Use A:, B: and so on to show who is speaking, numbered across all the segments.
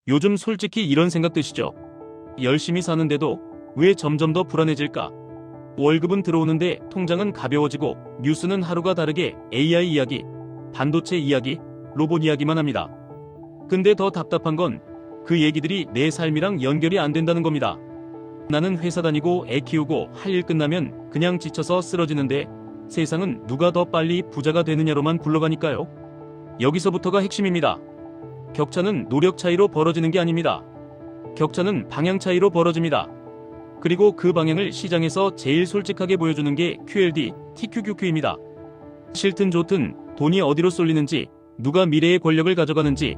A: 요즘 솔직히 이런 생각 드시죠? 열심히 사는데도 왜 점점 더 불안해질까? 월급은 들어오는데 통장은 가벼워지고 뉴스는 하루가 다르게 AI 이야기, 반도체 이야기, 로봇 이야기만 합니다. 근데 더 답답한 건 그 얘기들이 내 삶이랑 연결이 안 된다는 겁니다. 나는 회사 다니고 애 키우고 할 일 끝나면 그냥 지쳐서 쓰러지는데 세상은 누가 더 빨리 부자가 되느냐로만 굴러가니까요. 여기서부터가 핵심입니다. 격차는 노력 차이로 벌어지는 게 아닙니다. 격차는 방향 차이로 벌어집니다. 그리고 그 방향을 시장에서 제일 솔직하게 보여주는 게 QLD, TQQQ입니다. 싫든 좋든 돈이 어디로 쏠리는지, 누가 미래의 권력을 가져가는지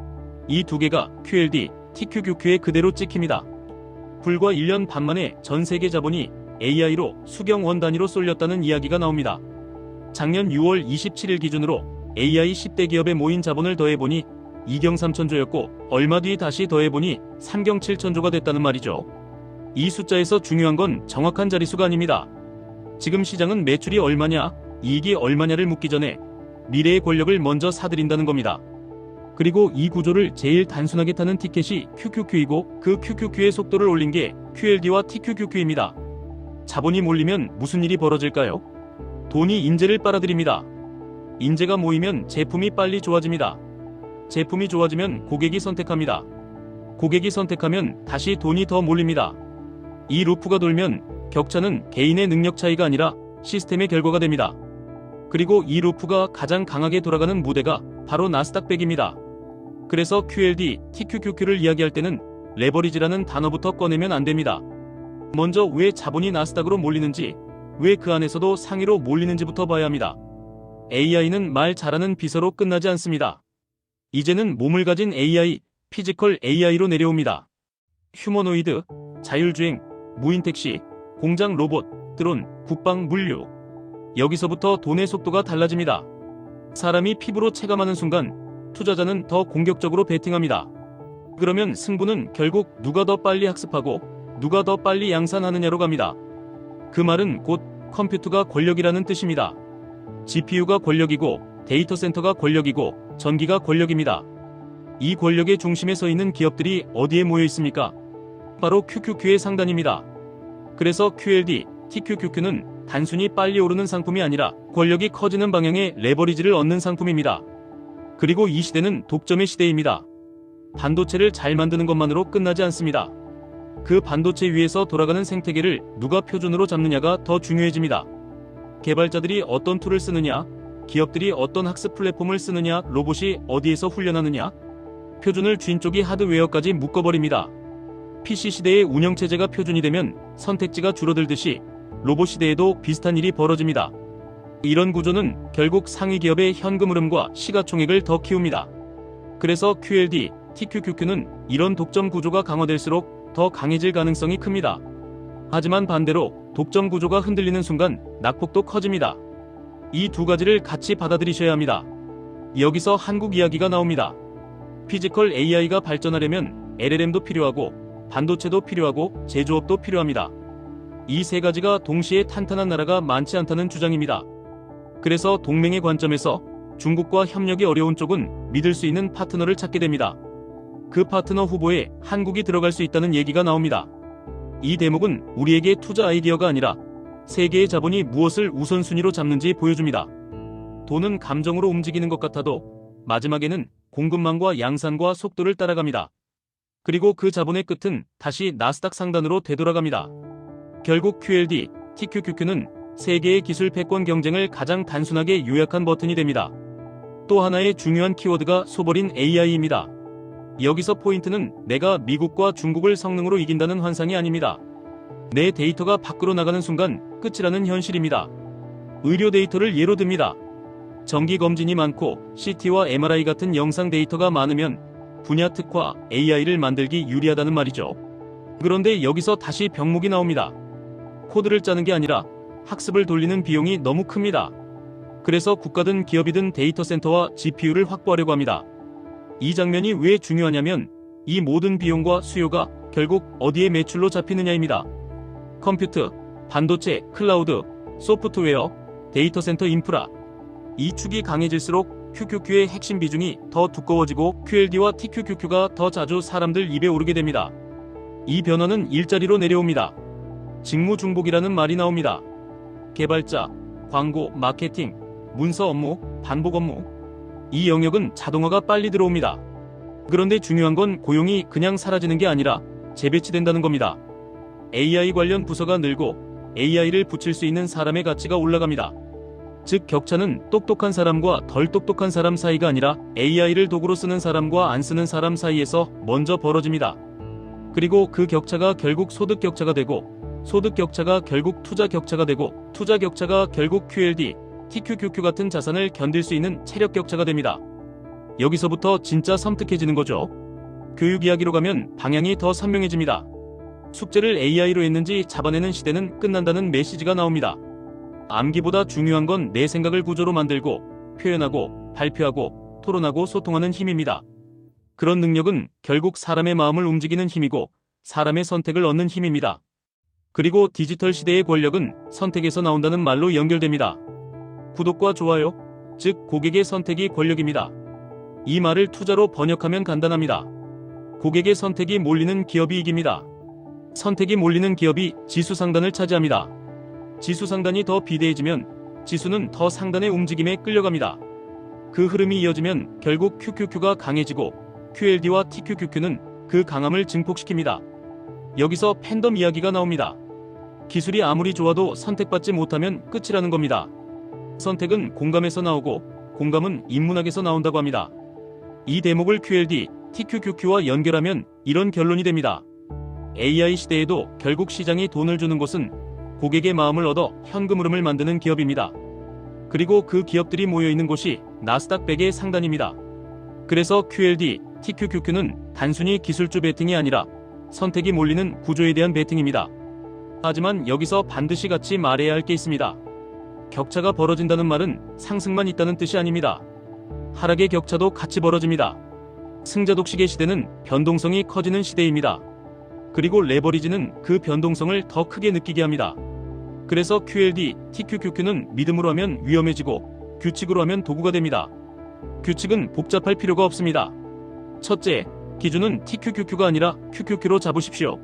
A: 이 두 개가 QLD, TQQQ에 그대로 찍힙니다. 불과 1년 반 만에 전 세계 자본이 AI로 수경 원 단위로 쏠렸다는 이야기가 나옵니다. 작년 6월 27일 기준으로 AI 10대 기업에 모인 자본을 더해보니 2경 3천조였고 얼마 뒤 다시 더해보니 3경 7천조가 됐다는 말이죠. 이 숫자에서 중요한 건 정확한 자릿수가 아닙니다. 지금 시장은 매출이 얼마냐, 이익이 얼마냐를 묻기 전에 미래의 권력을 먼저 사들인다는 겁니다. 그리고 이 구조를 제일 단순하게 타는 티켓이 QQQ이고 그 QQQ의 속도를 올린 게 QLD와 TQQQ입니다. 자본이 몰리면 무슨 일이 벌어질까요? 돈이 인재를 빨아들입니다. 인재가 모이면 제품이 빨리 좋아집니다. 제품이 좋아지면 고객이 선택합니다. 고객이 선택하면 다시 돈이 더 몰립니다. 이 루프가 돌면 격차는 개인의 능력 차이가 아니라 시스템의 결과가 됩니다. 그리고 이 루프가 가장 강하게 돌아가는 무대가 바로 나스닥 100입니다. 그래서 QLD, TQQQ를 이야기할 때는 레버리지라는 단어부터 꺼내면 안 됩니다. 먼저 왜 자본이 나스닥으로 몰리는지, 왜 그 안에서도 상위로 몰리는지부터 봐야 합니다. AI는 말 잘하는 비서로 끝나지 않습니다. 이제는 몸을 가진 AI, 피지컬 AI로 내려옵니다. 휴머노이드, 자율주행, 무인택시, 공장 로봇, 드론, 국방 물류. 여기서부터 돈의 속도가 달라집니다. 사람이 피부로 체감하는 순간 투자자는 더 공격적으로 베팅합니다. 그러면 승부는 결국 누가 더 빨리 학습하고 누가 더 빨리 양산하느냐로 갑니다. 그 말은 곧 컴퓨터가 권력이라는 뜻입니다. GPU가 권력이고 데이터 센터가 권력이고 전기가 권력입니다. 이 권력의 중심에 서 있는 기업들이 어디에 모여 있습니까? 바로 QQQ의 상단입니다. 그래서 QLD, TQQQ는 단순히 빨리 오르는 상품이 아니라 권력이 커지는 방향의 레버리지를 얻는 상품입니다. 그리고 이 시대는 독점의 시대입니다. 반도체를 잘 만드는 것만으로 끝나지 않습니다. 그 반도체 위에서 돌아가는 생태계를 누가 표준으로 잡느냐가 더 중요해집니다. 개발자들이 어떤 툴을 쓰느냐, 기업들이 어떤 학습 플랫폼을 쓰느냐, 로봇이 어디에서 훈련하느냐, 표준을 쥔 쪽이 하드웨어까지 묶어버립니다. PC 시대의 운영체제가 표준이 되면 선택지가 줄어들듯이 로봇 시대에도 비슷한 일이 벌어집니다. 이런 구조는 결국 상위 기업의 현금 흐름과 시가총액을 더 키웁니다. 그래서 QLD, TQQQ는 이런 독점 구조가 강화될수록 더 강해질 가능성이 큽니다. 하지만 반대로 독점 구조가 흔들리는 순간 낙폭도 커집니다. 이 두 가지를 같이 받아들이셔야 합니다. 여기서 한국 이야기가 나옵니다. 피지컬 AI가 발전하려면 LLM도 필요하고 반도체도 필요하고 제조업도 필요합니다. 이 세 가지가 동시에 탄탄한 나라가 많지 않다는 주장입니다. 그래서 동맹의 관점에서 중국과 협력이 어려운 쪽은 믿을 수 있는 파트너를 찾게 됩니다. 그 파트너 후보에 한국이 들어갈 수 있다는 얘기가 나옵니다. 이 대목은 우리에게 투자 아이디어가 아니라 세계의 자본이 무엇을 우선순위로 잡는지 보여줍니다. 돈은 감정으로 움직이는 것 같아도 마지막에는 공급망과 양산과 속도를 따라갑니다. 그리고 그 자본의 끝은 다시 나스닥 상단으로 되돌아갑니다. 결국 QLD, TQQQ는 세계의 기술 패권 경쟁을 가장 단순하게 요약한 버튼이 됩니다. 또 하나의 중요한 키워드가 소버린 AI입니다. 여기서 포인트는 내가 미국과 중국을 성능으로 이긴다는 환상이 아닙니다. 내 데이터가 밖으로 나가는 순간 끝이라는 현실입니다. 의료 데이터를 예로 듭니다. 정기 검진이 많고 CT와 MRI 같은 영상 데이터가 많으면 분야 특화 AI를 만들기 유리하다는 말이죠. 그런데 여기서 다시 병목이 나옵니다. 코드를 짜는 게 아니라 학습을 돌리는 비용이 너무 큽니다. 그래서 국가든 기업이든 데이터 센터와 GPU를 확보하려고 합니다. 이 장면이 왜 중요하냐면 이 모든 비용과 수요가 결국 어디에 매출로 잡히느냐입니다. 컴퓨터, 반도체, 클라우드, 소프트웨어, 데이터 센터 인프라. 이 축이 강해질수록 QQQ의 핵심 비중이 더 두꺼워지고 QLD와 TQQQ가 더 자주 사람들 입에 오르게 됩니다. 이 변화는 일자리로 내려옵니다. 직무 중복이라는 말이 나옵니다. 개발자, 광고, 마케팅, 문서 업무, 반복 업무. 이 영역은 자동화가 빨리 들어옵니다. 그런데 중요한 건 고용이 그냥 사라지는 게 아니라 재배치된다는 겁니다. AI 관련 부서가 늘고 AI를 붙일 수 있는 사람의 가치가 올라갑니다. 즉 격차는 똑똑한 사람과 덜 똑똑한 사람 사이가 아니라 AI를 도구로 쓰는 사람과 안 쓰는 사람 사이에서 먼저 벌어집니다. 그리고 그 격차가 결국 소득 격차가 되고 소득 격차가 결국 투자 격차가 되고 투자 격차가 결국 QLD, TQQQ 같은 자산을 견딜 수 있는 체력 격차가 됩니다. 여기서부터 진짜 섬뜩해지는 거죠. 교육 이야기로 가면 방향이 더 선명해집니다. 숙제를 AI로 했는지 잡아내는 시대는 끝난다는 메시지가 나옵니다. 암기보다 중요한 건 내 생각을 구조로 만들고 표현하고 발표하고 토론하고 소통하는 힘입니다. 그런 능력은 결국 사람의 마음을 움직이는 힘이고 사람의 선택을 얻는 힘입니다. 그리고 디지털 시대의 권력은 선택에서 나온다는 말로 연결됩니다. 구독과 좋아요, 즉 고객의 선택이 권력입니다. 이 말을 투자로 번역하면 간단합니다. 고객의 선택이 몰리는 기업이 이깁니다. 선택이 몰리는 기업이 지수 상단을 차지합니다. 지수 상단이 더 비대해지면 지수는 더 상단의 움직임에 끌려갑니다. 그 흐름이 이어지면 결국 QQQ가 강해지고 QLD와 TQQQ는 그 강함을 증폭시킵니다. 여기서 팬덤 이야기가 나옵니다. 기술이 아무리 좋아도 선택받지 못하면 끝이라는 겁니다. 선택은 공감에서 나오고 공감은 인문학에서 나온다고 합니다. 이 대목을 QLD, TQQQ와 연결하면 이런 결론이 됩니다. AI 시대에도 결국 시장이 돈을 주는 곳은 고객의 마음을 얻어 현금 흐름을 만드는 기업입니다. 그리고 그 기업들이 모여있는 곳이 나스닥 100의 상단입니다. 그래서 QLD, TQQQ는 단순히 기술주 베팅이 아니라 선택이 몰리는 구조에 대한 베팅입니다. 하지만 여기서 반드시 같이 말해야 할 게 있습니다. 격차가 벌어진다는 말은 상승만 있다는 뜻이 아닙니다. 하락의 격차도 같이 벌어집니다. 승자 독식의 시대는 변동성이 커지는 시대입니다. 그리고 레버리지는 그 변동성을 더 크게 느끼게 합니다. 그래서 QLD, TQQQ는 믿음으로 하면 위험해지고 규칙으로 하면 도구가 됩니다. 규칙은 복잡할 필요가 없습니다. 첫째, 기준은 TQQQ가 아니라 QQQ로 잡으십시오.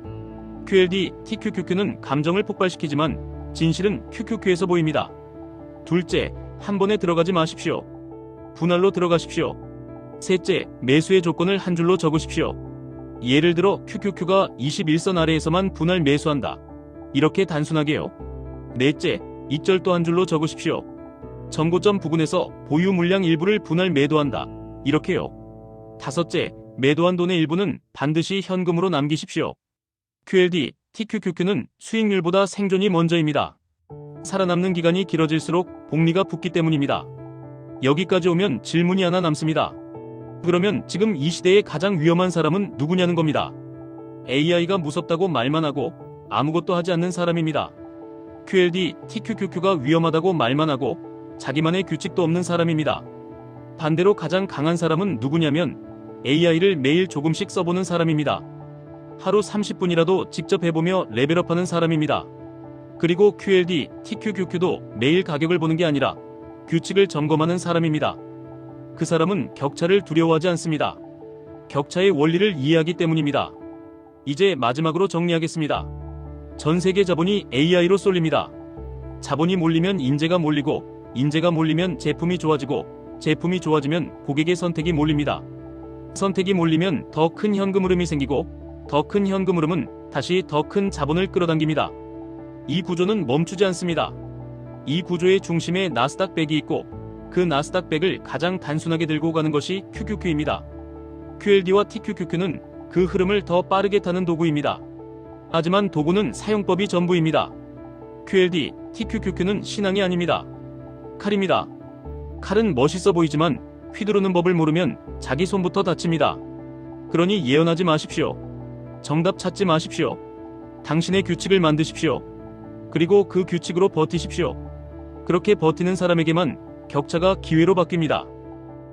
A: QLD, TQQQ는 감정을 폭발시키지만 진실은 QQQ에서 보입니다. 둘째, 한 번에 들어가지 마십시오. 분할로 들어가십시오. 셋째, 매수의 조건을 한 줄로 적으십시오. 예를 들어 QQQ가 21선 아래에서만 분할 매수한다. 이렇게 단순하게요. 넷째, 이절도 한 줄로 적으십시오. 전고점 부근에서 보유 물량 일부를 분할 매도한다. 이렇게요. 다섯째, 매도한 돈의 일부는 반드시 현금으로 남기십시오. QLD, TQQQ는 수익률보다 생존이 먼저입니다. 살아남는 기간이 길어질수록 복리가 붙기 때문입니다. 여기까지 오면 질문이 하나 남습니다. 그러면 지금 이 시대의 가장 위험한 사람은 누구냐는 겁니다. AI가 무섭다고 말만 하고 아무것도 하지 않는 사람입니다. QLD, TQQQ가 위험하다고 말만 하고 자기만의 규칙도 없는 사람입니다. 반대로 가장 강한 사람은 누구냐면 AI를 매일 조금씩 써보는 사람입니다. 하루 30분이라도 직접 해보며 레벨업하는 사람입니다. 그리고 QLD, TQQQ도 매일 가격을 보는 게 아니라 규칙을 점검하는 사람입니다. 그 사람은 격차를 두려워하지 않습니다. 격차의 원리를 이해하기 때문입니다. 이제 마지막으로 정리하겠습니다. 전 세계 자본이 AI로 쏠립니다. 자본이 몰리면 인재가 몰리고 인재가 몰리면 제품이 좋아지고 제품이 좋아지면 고객의 선택이 몰립니다. 선택이 몰리면 더 큰 현금 흐름이 생기고 더 큰 현금 흐름은 다시 더 큰 자본을 끌어당깁니다. 이 구조는 멈추지 않습니다. 이 구조의 중심에 나스닥 100이 있고 그 나스닥 100을 가장 단순하게 들고 가는 것이 QQQ입니다. QLD와 TQQQ는 그 흐름을 더 빠르게 타는 도구입니다. 하지만 도구는 사용법이 전부입니다. QLD, TQQQ는 신앙이 아닙니다. 칼입니다. 칼은 멋있어 보이지만 휘두르는 법을 모르면 자기 손부터 다칩니다. 그러니 예언하지 마십시오. 정답 찾지 마십시오. 당신의 규칙을 만드십시오. 그리고 그 규칙으로 버티십시오. 그렇게 버티는 사람에게만 격차가 기회로 바뀝니다.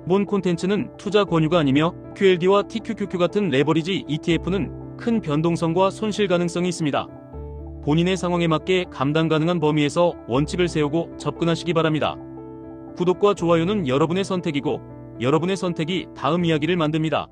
A: 본 콘텐츠는 투자 권유가 아니며 QLD와 TQQQ 같은 레버리지 ETF는 큰 변동성과 손실 가능성이 있습니다. 본인의 상황에 맞게 감당 가능한 범위에서 원칙을 세우고 접근하시기 바랍니다. 구독과 좋아요는 여러분의 선택이고 여러분의 선택이 다음 이야기를 만듭니다.